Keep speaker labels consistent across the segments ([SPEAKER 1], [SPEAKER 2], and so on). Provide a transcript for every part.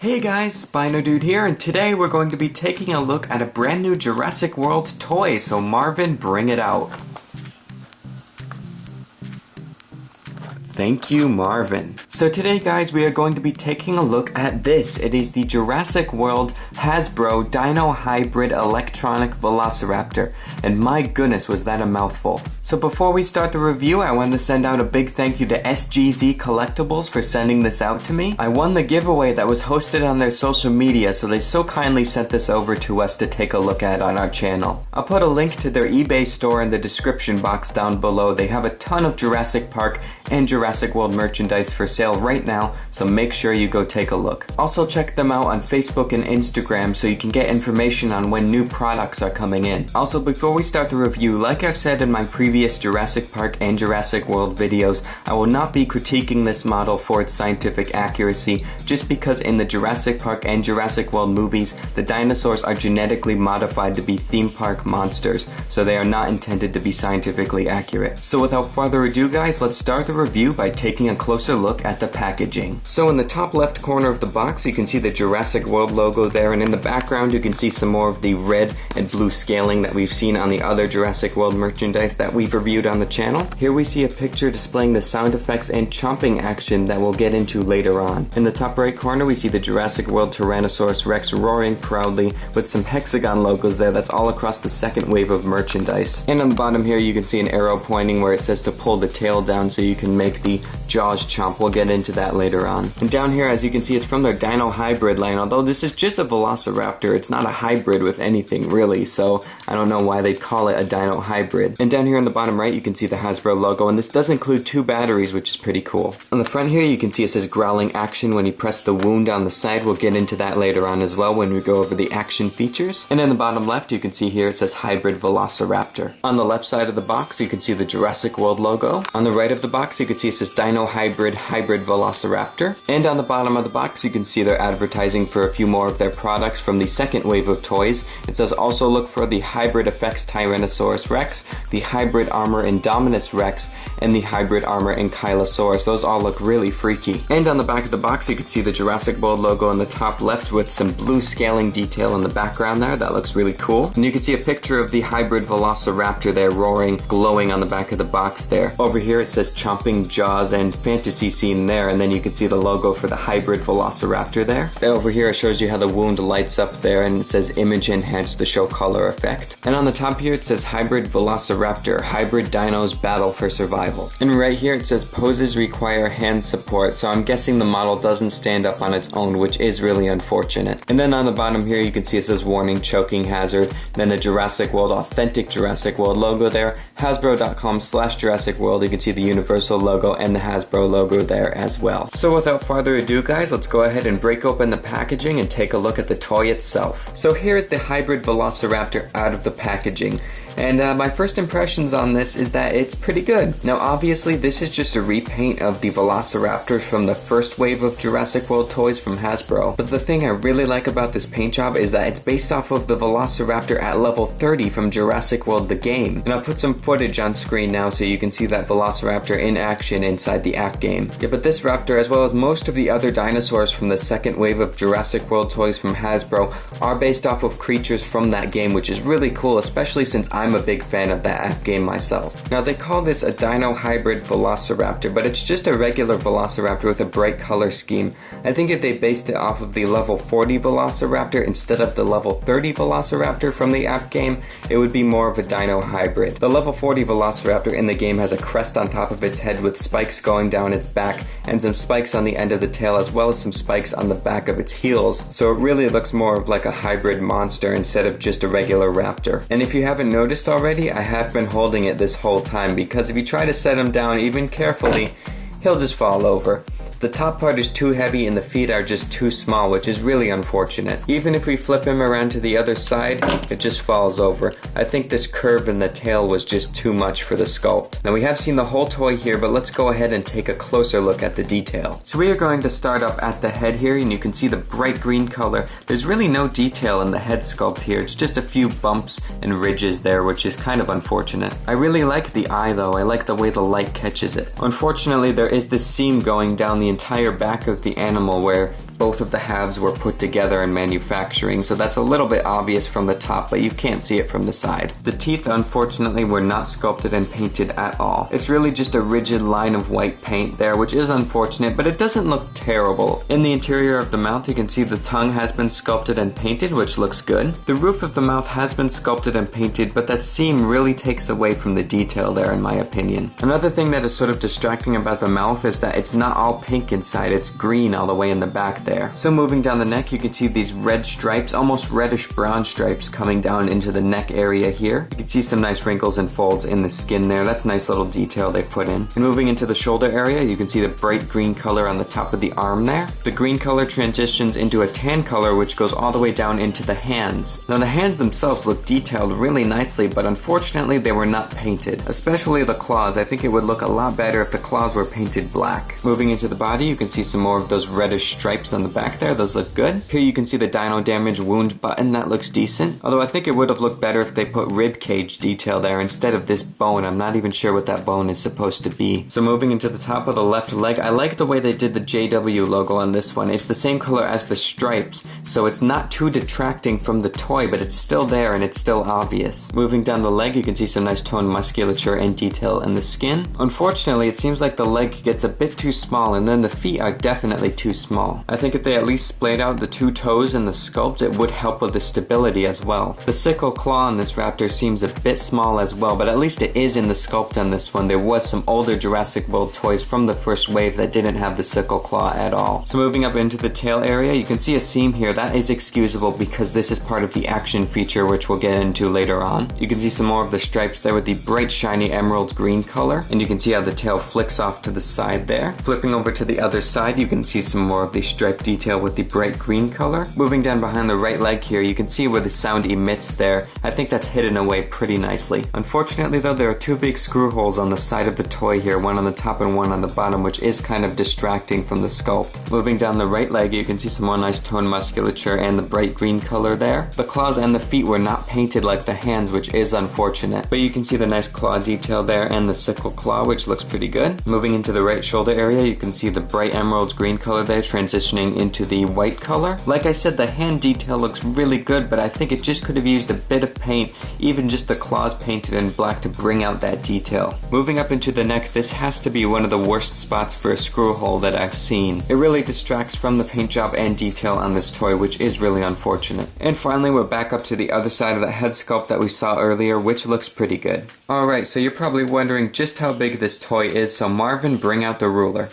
[SPEAKER 1] Hey guys, SpinoDude here, and today we're going to be taking a look at a brand new Jurassic World toy, so Marvin, bring it out. Thank you, Marvin. So today, guys, we are going to be taking a look at this. It is the Jurassic World Hasbro Dino Hybrid Electronic Velociraptor. And my goodness, was that a mouthful. So before we start the review, I want to send out a big thank you to SGZ Collectibles for sending this out to me. I won the giveaway that was hosted on their social media, so they so kindly sent this over to us to take a look at on our channel. I'll put a link to their eBay store in the description box down below. They have a ton of Jurassic Park and Jurassic World merchandise for sale right now, so make sure you go take a look. Also check them out on Facebook and Instagram so you can get information on when new products are coming in. Also, before we start the review, like I've said in my previous Jurassic Park and Jurassic World videos, I will not be critiquing this model for its scientific accuracy, just because in the Jurassic Park and Jurassic World movies, the dinosaurs are genetically modified to be theme park monsters, so they are not intended to be scientifically accurate. So without further ado, guys, let's start the review by taking a closer look at the packaging. So in the top left corner of the box, you can see the Jurassic World logo there, and in the background you can see some more of the red and blue scaling that we've seen on the other Jurassic World merchandise that we've reviewed on the channel. Here we see a picture displaying the sound effects and chomping action that we'll get into later on. In the top right corner, we see the Jurassic World Tyrannosaurus Rex roaring proudly with some hexagon logos there that's all across the second wave of merchandise. And on the bottom here, you can see an arrow pointing where it says to pull the tail down so you can make the jaws chomp. We'll get into that later on. And down here, as you can see, it's from their Dino Hybrid line. Although this is just a Velociraptor, it's not a hybrid with anything really, so I don't know why they'd call it a Dino Hybrid. And down here on the bottom right, you can see the Hasbro logo, and this does include 2 batteries, which is pretty cool. On the front here, you can see it says growling action when you press the wound on the side. We'll get into that later on as well when we go over the action features. And in the bottom left, you can see here it says Hybrid Velociraptor. On the left side of the box, you can see the Jurassic World logo. On the right of the box, you can see it says Dino Hybrid Velociraptor. And on the bottom of the box, you can see they're advertising for a few more of their products from the second wave of toys. It says also look for the Hybrid Effects Tyrannosaurus Rex, the Hybrid Armor Indominus Rex, and the Hybrid Armor Ankylosaurus. Those all look really freaky. And on the back of the box, you can see the Jurassic World logo on the top left with some blue scaling detail in the background there. That looks really cool. And you can see a picture of the Hybrid Velociraptor there roaring, glowing on the back of the box there. Over here it says chomping jaws and fantasy scene there, and then you can see the logo for the Hybrid Velociraptor there. And over here it shows you how the wound lights up there, and it says image enhanced to show color effect. And on the top here it says Hybrid Velociraptor, Hybrid Dinos Battle for Survival. And right here it says poses require hand support, so I'm guessing the model doesn't stand up on its own, which is really unfortunate. And then on the bottom here you can see it says warning choking hazard, then a Jurassic World authentic Jurassic World logo there, hasbro.com/Jurassic World. You can see the Universal logo and the Hasbro logo there as well. So without further ado, guys, let's go ahead and break open the packaging and take a look at the toy itself. So here's the Hybrid Velociraptor out of the packaging. And my first impressions on this is that it's pretty good. Now obviously this is just a repaint of the Velociraptors from the first wave of Jurassic World toys from Hasbro. But the thing I really like about this paint job is that it's based off of the Velociraptor at level 30 from Jurassic World the game. And I'll put some footage on screen now so you can see that Velociraptor in action inside the app game. Yeah, but this raptor, as well as most of the other dinosaurs from the second wave of Jurassic World toys from Hasbro, are based off of creatures from that game, which is really cool, especially since I'm a big fan of that app game myself. Now they call this a Dino Hybrid Velociraptor, but it's just a regular Velociraptor with a bright color scheme. I think if they based it off of the level 40 Velociraptor instead of the level 30 Velociraptor from the app game, it would be more of a Dino Hybrid. The level 40 Velociraptor in the game has a crest on top of its head with spikes going down its back and some spikes on the end of the tail, as well as some spikes on the back of its heels, so it really looks more of like a hybrid monster instead of just a regular raptor. And if you haven't noticed already, I have been holding it this whole time, because if you try to set him down even carefully, he'll just fall over. The top part is too heavy and the feet are just too small, which is really unfortunate. Even if we flip him around to the other side, it just falls over. I think this curve in the tail was just too much for the sculpt. Now we have seen the whole toy here, but let's go ahead and take a closer look at the detail. So we are going to start up at the head here, and you can see the bright green color. There's really no detail in the head sculpt here. It's just a few bumps and ridges there, which is kind of unfortunate. I really like the eye though. I like the way the light catches it. Unfortunately, there is this seam going down the entire back of the animal where both of the halves were put together in manufacturing, so that's a little bit obvious from the top, but you can't see it from the side. The teeth, unfortunately, were not sculpted and painted at all. It's really just a rigid line of white paint there, which is unfortunate, but it doesn't look terrible. In the interior of the mouth, you can see the tongue has been sculpted and painted, which looks good. The roof of the mouth has been sculpted and painted, but that seam really takes away from the detail there, in my opinion. Another thing that is sort of distracting about the mouth is that it's not all pink inside, it's green all the way in the back there. So moving down the neck, you can see these red stripes, almost reddish brown stripes coming down into the neck area here. You can see some nice wrinkles and folds in the skin there. That's a nice little detail they've put in. And moving into the shoulder area, you can see the bright green color on the top of the arm there. The green color transitions into a tan color, which goes all the way down into the hands. Now the hands themselves look detailed really nicely, but unfortunately they were not painted. Especially the claws. I think it would look a lot better if the claws were painted black. Moving into the body, you can see some more of those reddish stripes on the back there. Those look good. Here you can see the dino damage wound button. That looks decent. Although I think it would have looked better if they put rib cage detail there instead of this bone. I'm not even sure what that bone is supposed to be. So moving into the top of the left leg, I like the way they did the JW logo on this one. It's the same color as the stripes, so it's not too detracting from the toy, but it's still there and it's still obvious. Moving down the leg, you can see some nice toned musculature and detail in the skin. Unfortunately, it seems like the leg gets a bit too small, and then the feet are definitely too small. I think if they at least splayed out the two toes in the sculpt, it would help with the stability as well. The sickle claw on this raptor seems a bit small as well, but at least it is in the sculpt on this one. There was some older Jurassic World toys from the first wave that didn't have the sickle claw at all. So moving up into the tail area, you can see a seam here. That is excusable because this is part of the action feature, which we'll get into later on. You can see some more of the stripes there with the bright shiny emerald green color, and you can see how the tail flicks off to the side there. Flipping over to the other side, you can see some more of the stripe detail with the bright green color. Moving down behind the right leg here, you can see where the sound emits there. I think that's hidden away pretty nicely. Unfortunately though, there are two big screw holes on the side of the toy here, one on the top and one on the bottom, which is kind of distracting from the sculpt. Moving down the right leg, you can see some more nice toned musculature and the bright green color there. The claws and the feet were not painted like the hands, which is unfortunate, but you can see the nice claw detail there and the sickle claw, which looks pretty good. Moving into the right shoulder area, you can see the bright emerald green color there transitioning into the white color. Like I said, the hand detail looks really good, but I think it just could have used a bit of paint, even just the claws painted in black to bring out that detail. Moving up into the neck, this has to be one of the worst spots for a screw hole that I've seen. It really distracts from the paint job and detail on this toy, which is really unfortunate. And finally, we're back up to the other side of the head sculpt that we saw earlier, which looks pretty good. Alright, so you're probably wondering just how big this toy is, so Marvin, bring out the ruler.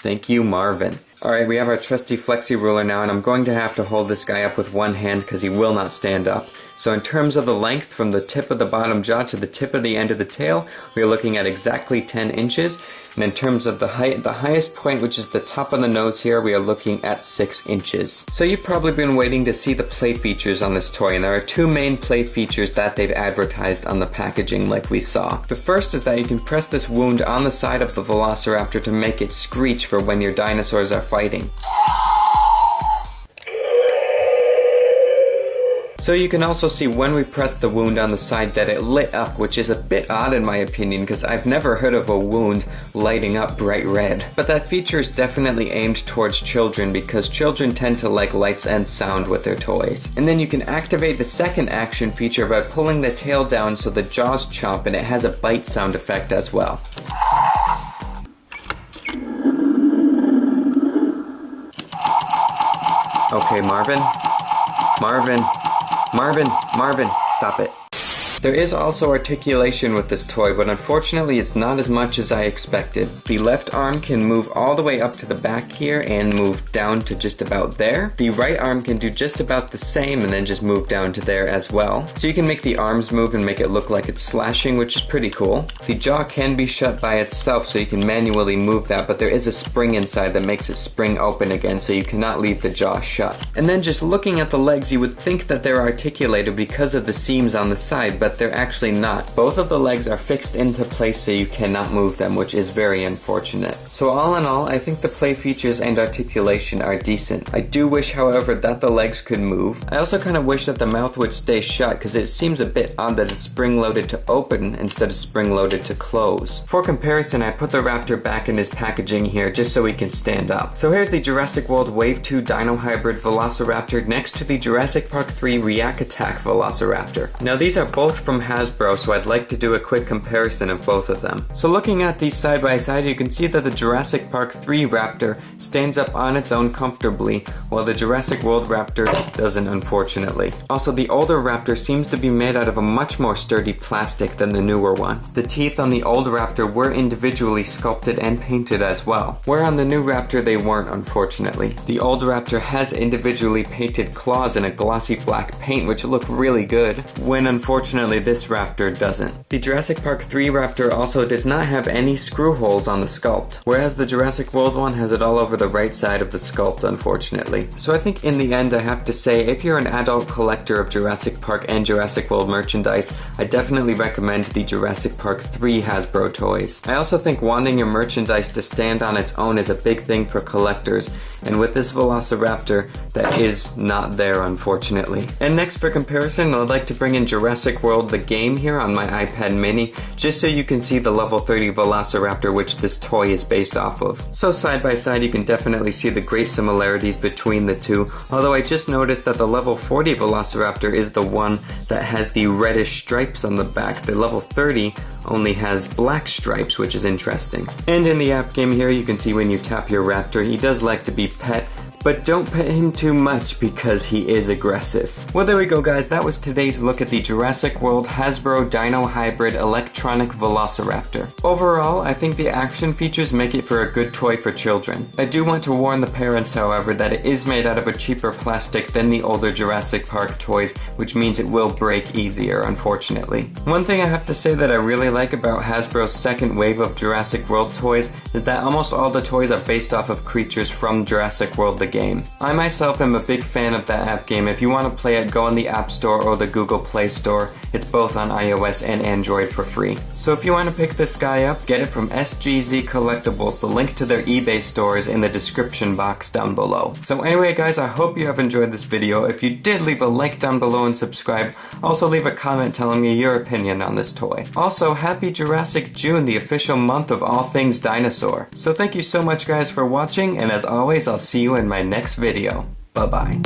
[SPEAKER 1] Thank you, Marvin. Alright, we have our trusty flexi ruler now, and I'm going to have to hold this guy up with one hand because he will not stand up. So in terms of the length from the tip of the bottom jaw to the tip of the end of the tail, we are looking at exactly 10 inches. And in terms of the height, the highest point, which is the top of the nose here, we are looking at 6 inches. So you've probably been waiting to see the play features on this toy, and there are two main play features that they've advertised on the packaging like we saw. The first is that you can press this wound on the side of the Velociraptor to make it screech for when your dinosaurs are fighting. So you can also see when we pressed the wound on the side that it lit up, which is a bit odd in my opinion because I've never heard of a wound lighting up bright red. But that feature is definitely aimed towards children because children tend to like lights and sound with their toys. And then you can activate the second action feature by pulling the tail down so the jaws chomp, and it has a bite sound effect as well. Okay, Marvin, stop it. There is also articulation with this toy, but unfortunately it's not as much as I expected. The left arm can move all the way up to the back here and move down to just about there. The right arm can do just about the same and then just move down to there as well. So you can make the arms move and make it look like it's slashing, which is pretty cool. The jaw can be shut by itself, so you can manually move that, but there is a spring inside that makes it spring open again, so you cannot leave the jaw shut. And then just looking at the legs, you would think that they're articulated because of the seams on the side, but that they're actually not. Both of the legs are fixed into place so you cannot move them, which is very unfortunate. So all in all, I think the play features and articulation are decent. I do wish, however, that the legs could move. I also kind of wish that the mouth would stay shut, because it seems a bit odd that it's spring-loaded to open instead of spring-loaded to close. For comparison, I put the Raptor back in his packaging here just so he can stand up. So here's the Jurassic World Wave 2 Dino Hybrid Velociraptor next to the Jurassic Park 3 React Attack Velociraptor. Now these are both from Hasbro, so I'd like to do a quick comparison of both of them. So looking at these side by side, you can see that the Jurassic Park 3 Raptor stands up on its own comfortably, while the Jurassic World Raptor doesn't, unfortunately. Also, the older Raptor seems to be made out of a much more sturdy plastic than the newer one. The teeth on the old Raptor were individually sculpted and painted as well, where on the new Raptor they weren't, unfortunately. The old Raptor has individually painted claws in a glossy black paint which look really good, when unfortunately this Raptor doesn't. The Jurassic Park 3 Raptor also does not have any screw holes on the sculpt, whereas the Jurassic World one has it all over the right side of the sculpt, unfortunately. So I think in the end I have to say, if you're an adult collector of Jurassic Park and Jurassic World merchandise, I definitely recommend the Jurassic Park 3 Hasbro toys. I also think wanting your merchandise to stand on its own is a big thing for collectors, and with this Velociraptor, that is not there, unfortunately. And next for comparison, I'd like to bring in Jurassic World the game here on my iPad mini, just so you can see the level 30 Velociraptor which this toy is based off of. So side by side you can definitely see the great similarities between the two, although I just noticed that the level 40 Velociraptor is the one that has the reddish stripes on the back. The level 30 only has black stripes, which is interesting. And in the app game here, you can see when you tap your Raptor, he does like to be pet, but don't pet him too much because he is aggressive. Well, there we go, guys. That was today's look at the Jurassic World Hasbro Dino Hybrid Electronic Velociraptor. Overall, I think the action features make it for a good toy for children. I do want to warn the parents, however, that it is made out of a cheaper plastic than the older Jurassic Park toys, which means it will break easier, unfortunately. One thing I have to say that I really like about Hasbro's second wave of Jurassic World toys is that almost all the toys are based off of creatures from Jurassic World the game. I myself am a big fan of that app game. If you want to play it, go on the App Store or the Google Play Store. It's both on iOS and Android for free. So if you want to pick this guy up, get it from SGZ Collectibles. The link to their eBay store is in the description box down below. So anyway, guys, I hope you have enjoyed this video. If you did, leave a like down below and subscribe. Also leave a comment telling me your opinion on this toy. Also, happy Jurassic June, the official month of all things dinosaur. So thank you so much, guys, for watching, and as always, I'll see you in my next video. Bye-bye.